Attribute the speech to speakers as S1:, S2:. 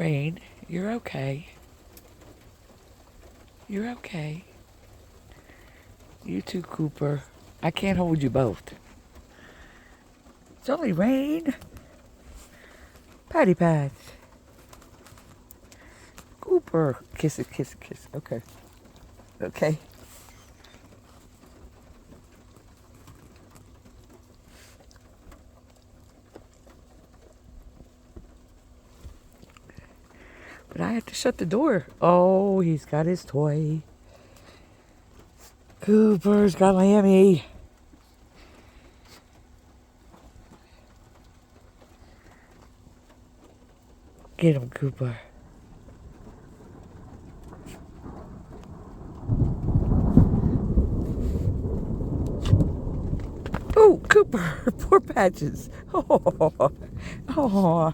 S1: Rain, you're okay. You're okay. You too, Cooper. I can't hold you both. It's only Rain. Patty Pat. Cooper. Kiss it, kiss it, kiss it. Okay. Okay. But I have to shut the door. Oh, he's got his toy. Cooper's got Lammy. Get him, Cooper. Oh, Cooper. Poor Patches. Oh, oh.